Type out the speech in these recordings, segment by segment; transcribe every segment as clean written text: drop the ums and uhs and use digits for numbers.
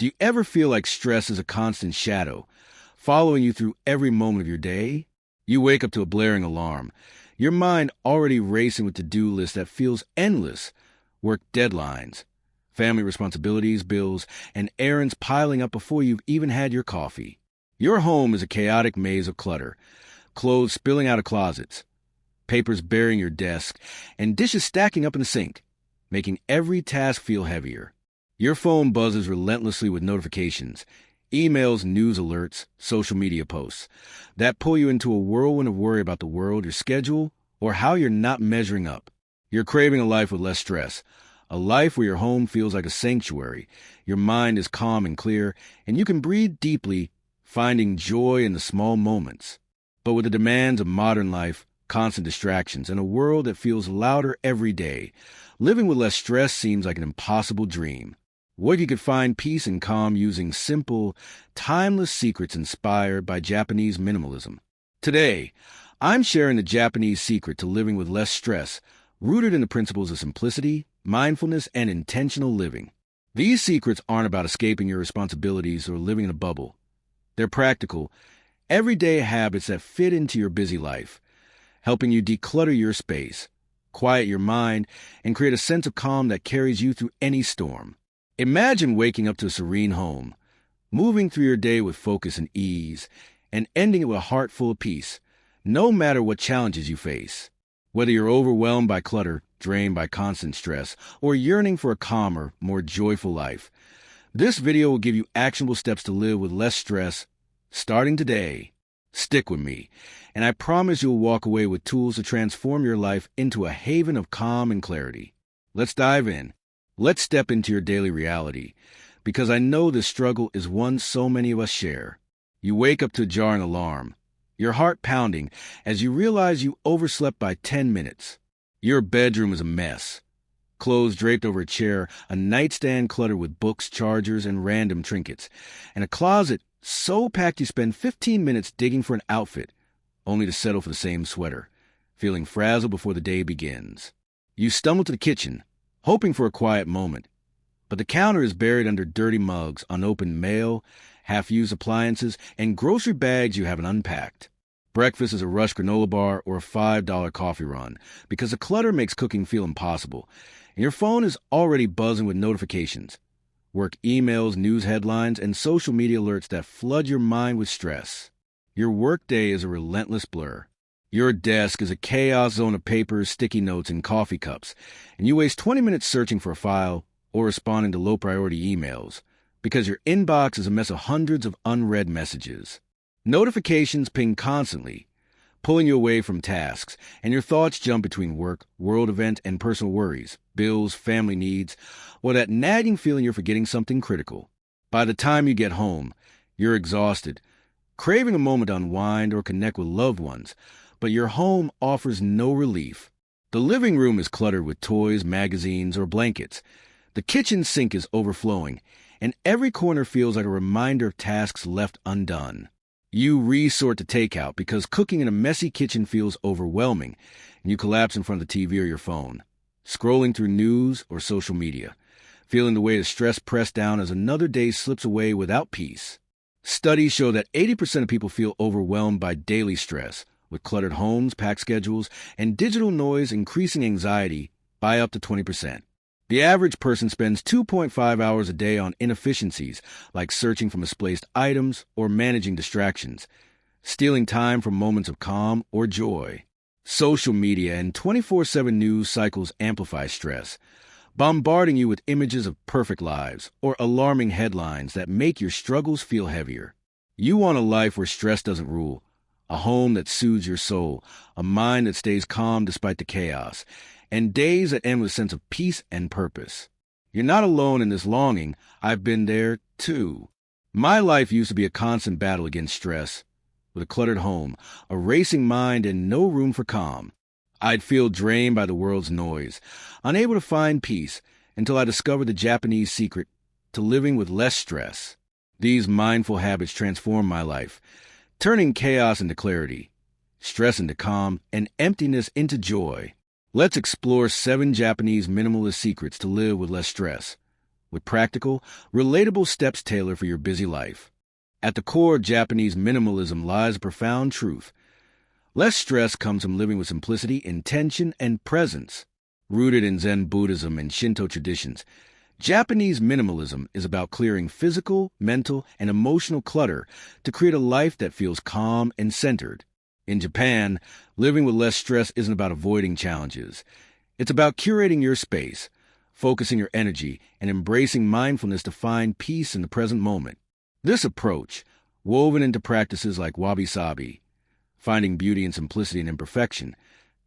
Do you ever feel like stress is a constant shadow, following you through every moment of your day? You wake up to a blaring alarm, your mind already racing with to-do lists that feels endless, work deadlines, family responsibilities, bills, and errands piling up before you've even had your coffee. Your home is a chaotic maze of clutter, clothes spilling out of closets, papers burying your desk, and dishes stacking up in the sink, making every task feel heavier. Your phone buzzes relentlessly with notifications, emails, news alerts, social media posts that pull you into a whirlwind of worry about the world, your schedule, or how you're not measuring up. You're craving a life with less stress, a life where your home feels like a sanctuary, your mind is calm and clear, and you can breathe deeply, finding joy in the small moments. But with the demands of modern life, constant distractions, and a world that feels louder every day, living with less stress seems like an impossible dream. What if you could find peace and calm using simple, timeless secrets inspired by Japanese minimalism? Today, I'm sharing the Japanese secret to living with less stress, rooted in the principles of simplicity, mindfulness, and intentional living. These secrets aren't about escaping your responsibilities or living in a bubble. They're practical, everyday habits that fit into your busy life, helping you declutter your space, quiet your mind, and create a sense of calm that carries you through any storm. Imagine waking up to a serene home, moving through your day with focus and ease, and ending it with a heart full of peace, no matter what challenges you face. Whether you're overwhelmed by clutter, drained by constant stress, or yearning for a calmer, more joyful life, this video will give you actionable steps to live with less stress, starting today. Stick with me, and I promise you'll walk away with tools to transform your life into a haven of calm and clarity. Let's dive in. Let's step into your daily reality, because I know this struggle is one so many of us share. You wake up to a jarring alarm, your heart pounding as you realize you overslept by 10 minutes. Your bedroom is a mess. Clothes draped over a chair, a nightstand cluttered with books, chargers, and random trinkets, and a closet so packed you spend 15 minutes digging for an outfit, only to settle for the same sweater, feeling frazzled before the day begins. You stumble to the kitchen, hoping for a quiet moment, but the counter is buried under dirty mugs, unopened mail, half-used appliances, and grocery bags you haven't unpacked. Breakfast is a rushed granola bar or a $5 coffee run, because the clutter makes cooking feel impossible, and your phone is already buzzing with notifications, work emails, news headlines, and social media alerts that flood your mind with stress. Your workday is a relentless blur. Your desk is a chaos zone of papers, sticky notes, and coffee cups, and you waste 20 minutes searching for a file or responding to low-priority emails, because your inbox is a mess of hundreds of unread messages. Notifications ping constantly, pulling you away from tasks, and your thoughts jump between work, world event, and personal worries, bills, family needs, or that nagging feeling you're forgetting something critical. By the time you get home, you're exhausted, craving a moment to unwind or connect with loved ones, but your home offers no relief. The living room is cluttered with toys, magazines, or blankets. The kitchen sink is overflowing, and every corner feels like a reminder of tasks left undone. You resort to takeout because cooking in a messy kitchen feels overwhelming, and you collapse in front of the TV or your phone, scrolling through news or social media, feeling the weight of stress pressed down as another day slips away without peace. Studies show that 80% of people feel overwhelmed by daily stress, with cluttered homes, packed schedules, and digital noise increasing anxiety by up to 20%. The average person spends 2.5 hours a day on inefficiencies like searching for misplaced items or managing distractions, stealing time from moments of calm or joy. Social media and 24/7 news cycles amplify stress, bombarding you with images of perfect lives or alarming headlines that make your struggles feel heavier. You want a life where stress doesn't rule, a home that soothes your soul, a mind that stays calm despite the chaos, and days that end with a sense of peace and purpose. You're not alone in this longing. I've been there, too. My life used to be a constant battle against stress, with a cluttered home, a racing mind, and no room for calm. I'd feel drained by the world's noise, unable to find peace, until I discovered the Japanese secret to living with less stress. These mindful habits transformed my life, turning chaos into clarity, stress into calm, and emptiness into joy. Let's explore 7 Japanese minimalist secrets to live with less stress, with practical, relatable steps tailored for your busy life. At the core of Japanese minimalism lies a profound truth. Less stress comes from living with simplicity, intention, and presence. Rooted in Zen Buddhism and Shinto traditions, Japanese minimalism is about clearing physical, mental, and emotional clutter to create a life that feels calm and centered. In Japan, living with less stress isn't about avoiding challenges. It's about curating your space, focusing your energy, and embracing mindfulness to find peace in the present moment. This approach, woven into practices like wabi-sabi, finding beauty in simplicity and imperfection,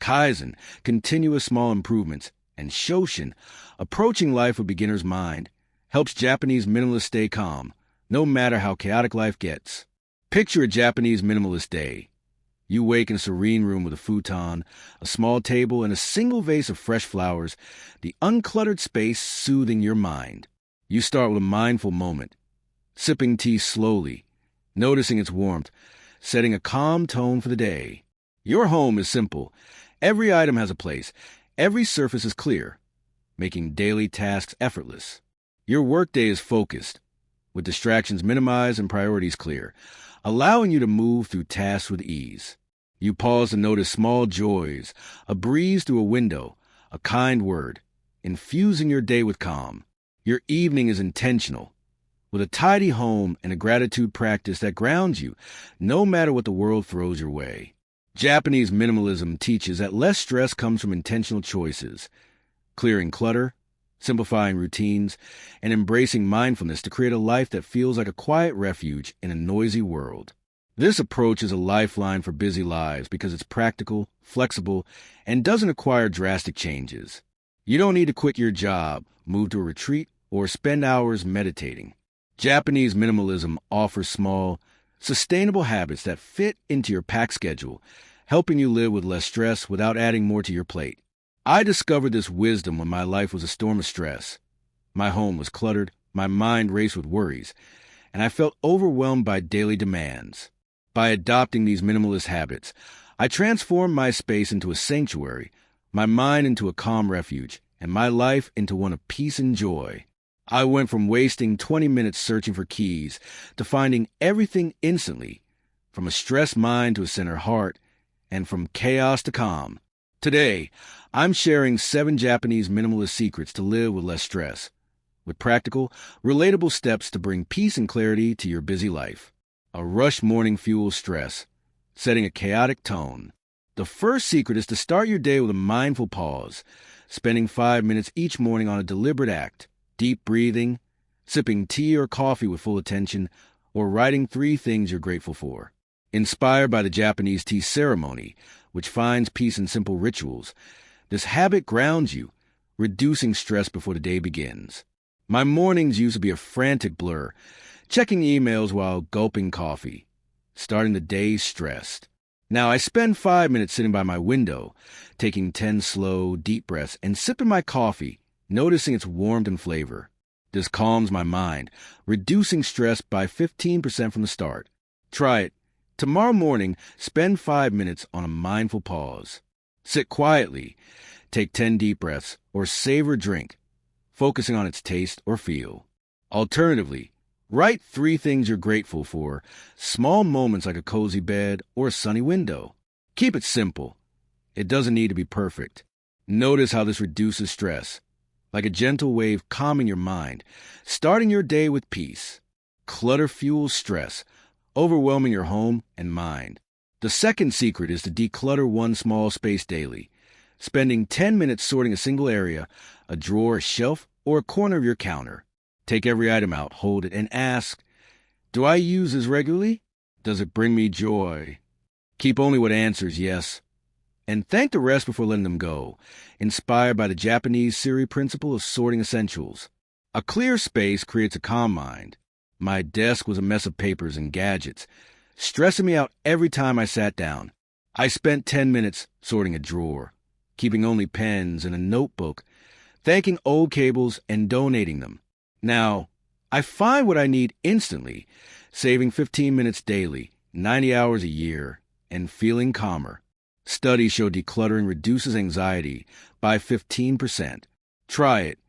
kaizen, continuous small improvements, and shoshin, approaching life with beginner's mind, helps Japanese minimalists stay calm, no matter how chaotic life gets. Picture a Japanese minimalist day. You wake in a serene room with a futon, a small table, and a single vase of fresh flowers, the uncluttered space soothing your mind. You start with a mindful moment, sipping tea slowly, noticing its warmth, setting a calm tone for the day. Your home is simple. Every item has a place. Every surface is clear, making daily tasks effortless. Your workday is focused, with distractions minimized and priorities clear, allowing you to move through tasks with ease. You pause to notice small joys, a breeze through a window, a kind word, infusing your day with calm. Your evening is intentional, with a tidy home and a gratitude practice that grounds you, no matter what the world throws your way. Japanese minimalism teaches that less stress comes from intentional choices, clearing clutter, simplifying routines, and embracing mindfulness to create a life that feels like a quiet refuge in a noisy world. This approach is a lifeline for busy lives because it's practical, flexible, and doesn't require drastic changes. You don't need to quit your job, move to a retreat, or spend hours meditating. Japanese minimalism offers small, sustainable habits that fit into your packed schedule, helping you live with less stress without adding more to your plate. I discovered this wisdom when my life was a storm of stress. My home was cluttered, my mind raced with worries, and I felt overwhelmed by daily demands. By adopting these minimalist habits, I transformed my space into a sanctuary, my mind into a calm refuge, and my life into one of peace and joy. I went from wasting 20 minutes searching for keys to finding everything instantly, from a stressed mind to a centered heart, and from chaos to calm. Today, I'm sharing 7 Japanese minimalist secrets to live with less stress, with practical, relatable steps to bring peace and clarity to your busy life. A rushed morning fuels stress, setting a chaotic tone. The first secret is to start your day with a mindful pause, spending 5 minutes each morning on a deliberate act. Deep breathing, sipping tea or coffee with full attention, or writing 3 things you're grateful for. Inspired by the Japanese tea ceremony, which finds peace in simple rituals, this habit grounds you, reducing stress before the day begins. My mornings used to be a frantic blur, checking emails while gulping coffee, starting the day stressed. Now I spend 5 minutes sitting by my window, taking 10 slow, deep breaths and sipping my coffee, noticing its warmth and flavor. This calms my mind, reducing stress by 15% from the start. Try it. Tomorrow morning, spend 5 minutes on a mindful pause. Sit quietly, take 10 deep breaths, or savor a drink, focusing on its taste or feel. Alternatively, write 3 things you're grateful for, small moments like a cozy bed or a sunny window. Keep it simple. It doesn't need to be perfect. Notice how this reduces stress, like a gentle wave calming your mind, starting your day with peace. Clutter fuels stress, overwhelming your home and mind. The second secret is to declutter one small space daily, spending 10 minutes sorting a single area, a drawer, a shelf, or a corner of your counter. Take every item out, hold it, and ask, do I use this regularly? Does it bring me joy? Keep only what answers yes, and thank the rest before letting them go, inspired by the Japanese Siri principle of sorting essentials. A clear space creates a calm mind. My desk was a mess of papers and gadgets, stressing me out every time I sat down. I spent 10 minutes sorting a drawer, keeping only pens and a notebook, thanking old cables and donating them. Now, I find what I need instantly, saving 15 minutes daily, 90 hours a year, and feeling calmer. Studies show decluttering reduces anxiety by 15%. Try it.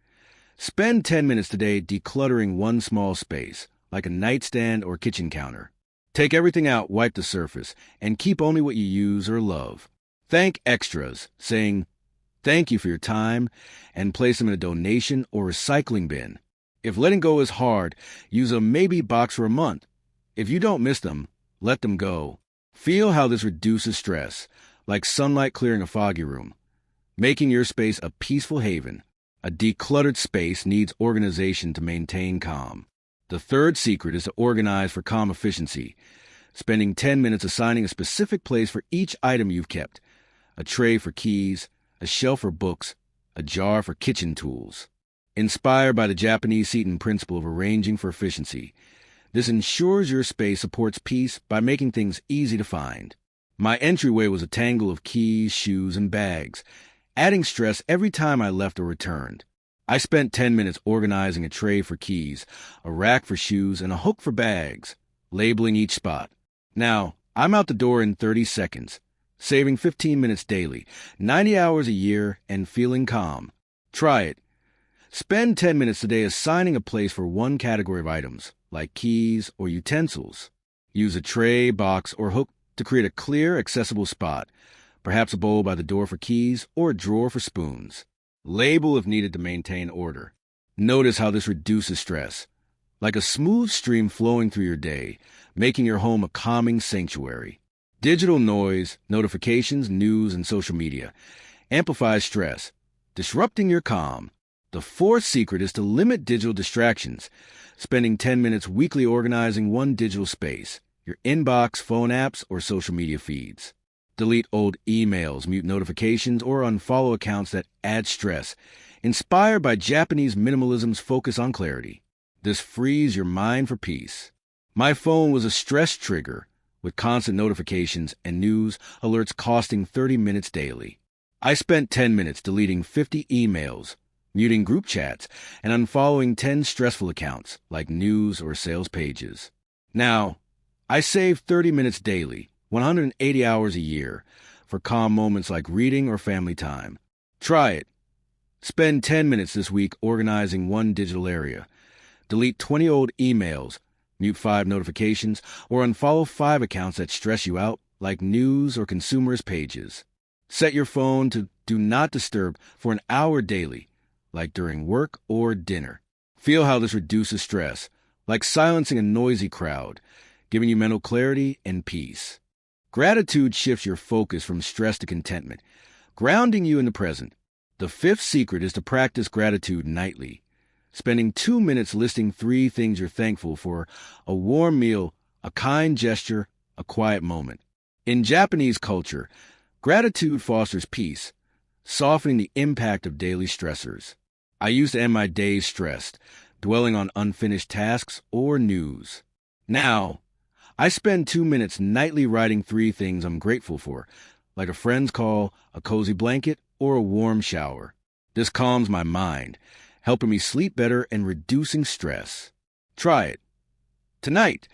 Spend 10 minutes today decluttering one small space, like a nightstand or kitchen counter. Take everything out, wipe the surface, and keep only what you use or love. Thank extras, saying, "Thank you for your time," and place them in a donation or recycling bin. If letting go is hard, use a maybe box for a month. If you don't miss them, let them go. Feel how this reduces stress, like sunlight clearing a foggy room, making your space a peaceful haven. A decluttered space needs organization to maintain calm. The third secret is to organize for calm efficiency, spending 10 minutes assigning a specific place for each item you've kept: a tray for keys, a shelf for books, a jar for kitchen tools. Inspired by the Japanese Seaton principle of arranging for efficiency, this ensures your space supports peace by making things easy to find. My entryway was a tangle of keys, shoes, and bags, adding stress every time I left or returned. I spent 10 minutes organizing a tray for keys, a rack for shoes, and a hook for bags, labeling each spot. Now, I'm out the door in 30 seconds, saving 15 minutes daily, 90 hours a year, and feeling calm. Try it. Spend 10 minutes today assigning a place for one category of items, like keys or utensils. Use a tray, box, or hook to create a clear, accessible spot, perhaps a bowl by the door for keys or a drawer for spoons. Label if needed to maintain order. Notice how this reduces stress, like a smooth stream flowing through your day, making your home a calming sanctuary. Digital noise, notifications, news, and social media amplifies stress, disrupting your calm. The fourth secret is to limit digital distractions, spending 10 minutes weekly organizing one digital space: your inbox, phone apps, or social media feeds. Delete old emails, mute notifications, or unfollow accounts that add stress, inspired by Japanese minimalism's focus on clarity. This frees your mind for peace. My phone was a stress trigger, with constant notifications and news alerts costing 30 minutes daily. I spent 10 minutes deleting 50 emails, muting group chats, and unfollowing 10 stressful accounts, like news or sales pages. Now, I save 30 minutes daily, 180 hours a year, for calm moments like reading or family time. Try it. Spend 10 minutes this week organizing one digital area. Delete 20 old emails, mute 5 notifications, or unfollow 5 accounts that stress you out, like news or consumers pages. Set your phone to Do Not Disturb for an hour daily, like during work or dinner. Feel how this reduces stress, like silencing a noisy crowd, giving you mental clarity and peace. Gratitude shifts your focus from stress to contentment, grounding you in the present. The fifth secret is to practice gratitude nightly, spending 2 minutes listing 3 things you're thankful for: a warm meal, a kind gesture, a quiet moment. In Japanese culture, gratitude fosters peace, softening the impact of daily stressors. I used to end my days stressed, dwelling on unfinished tasks or news. Now, I spend 2 minutes nightly writing 3 things I'm grateful for, like a friend's call, a cozy blanket, or a warm shower. This calms my mind, helping me sleep better and reducing stress. Try it. Tonight,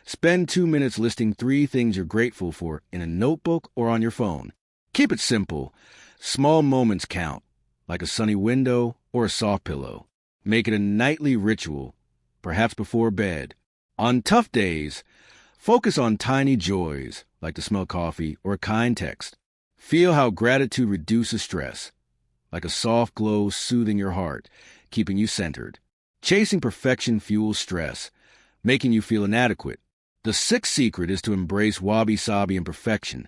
spend 2 minutes listing 3 things you're grateful for in a notebook or on your phone. Keep it simple. Small moments count, like a sunny window or a soft pillow. Make it a nightly ritual, perhaps before bed. On tough days, focus on tiny joys, like the smell of coffee or a kind text. Feel how gratitude reduces stress, like a soft glow soothing your heart, keeping you centered. Chasing perfection fuels stress, making you feel inadequate. The sixth secret is to embrace wabi-sabi imperfection,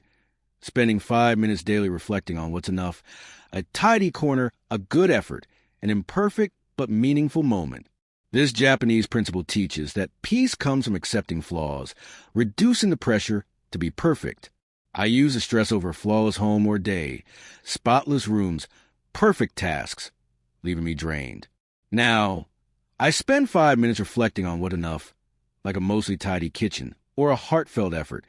spending 5 minutes daily reflecting on what's enough: a tidy corner, a good effort, an imperfect but meaningful moment. This Japanese principle teaches that peace comes from accepting flaws, reducing the pressure to be perfect. I use the stress over a flawless home or day, spotless rooms, perfect tasks, leaving me drained. Now, I spend 5 minutes reflecting on what enough, like a mostly tidy kitchen, or a heartfelt effort,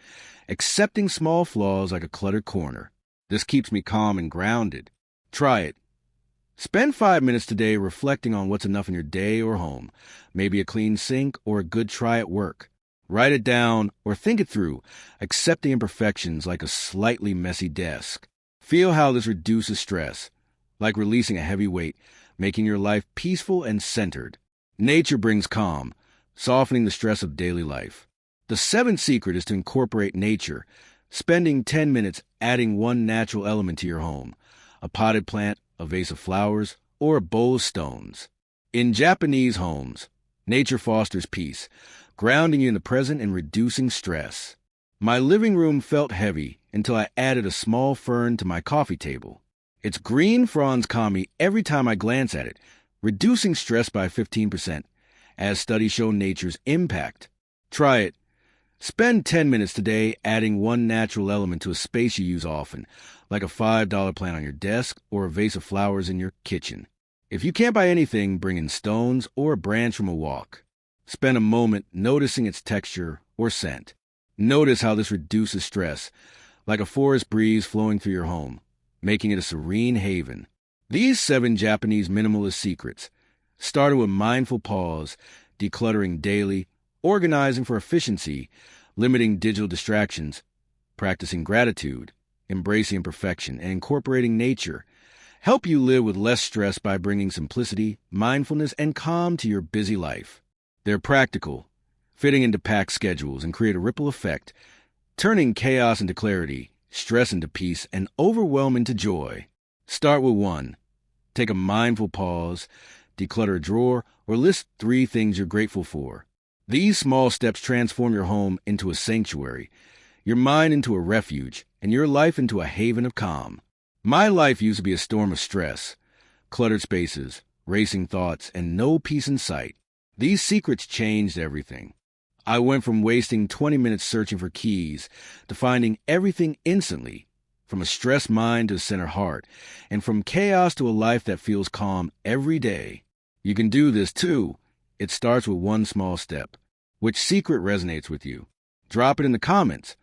accepting small flaws like a cluttered corner. This keeps me calm and grounded. Try it. Spend 5 minutes today reflecting on what's enough in your day or home, maybe a clean sink or a good try at work. Write it down or think it through, accepting imperfections like a slightly messy desk. Feel how this reduces stress, like releasing a heavy weight, making your life peaceful and centered. Nature brings calm, softening the stress of daily life. The seventh secret is to incorporate nature, spending 10 minutes adding one natural element to your home: a potted plant, a vase of flowers, or a bowl of stones. In Japanese homes, nature fosters peace, grounding you in the present and reducing stress. My living room felt heavy until I added a small fern to my coffee table. Its green fronds calm me every time I glance at it, reducing stress by 15%, as studies show nature's impact. Try it. Spend 10 minutes today adding one natural element to a space you use often, like a $5 plant on your desk or a vase of flowers in your kitchen. If you can't buy anything, bring in stones or a branch from a walk. Spend a moment noticing its texture or scent. Notice how this reduces stress, like a forest breeze flowing through your home, making it a serene haven. These 7 Japanese minimalist secrets, starting with mindful pause, decluttering daily, organizing for efficiency, limiting digital distractions, practicing gratitude, embracing imperfection, and incorporating nature, help you live with less stress by bringing simplicity, mindfulness, and calm to your busy life. They're practical, fitting into packed schedules, and create a ripple effect, turning chaos into clarity, stress into peace, and overwhelm into joy. Start with 1. Take a mindful pause, declutter a drawer, or list 3 things you're grateful for. These small steps transform your home into a sanctuary, your mind into a refuge, and your life into a haven of calm. My life used to be a storm of stress, cluttered spaces, racing thoughts, and no peace in sight. These secrets changed everything. I went from wasting 20 minutes searching for keys to finding everything instantly, from a stressed mind to a centered heart, and from chaos to a life that feels calm every day. You can do this too. It starts with one small step. Which secret resonates with you? Drop it in the comments.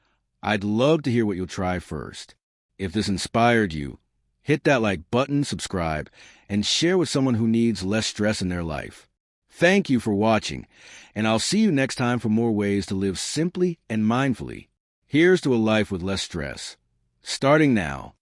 I'd love to hear what you'll try first. If this inspired you, hit that like button, subscribe, and share with someone who needs less stress in their life. Thank you for watching, and I'll see you next time for more ways to live simply and mindfully. Here's to a life with less stress. Starting now.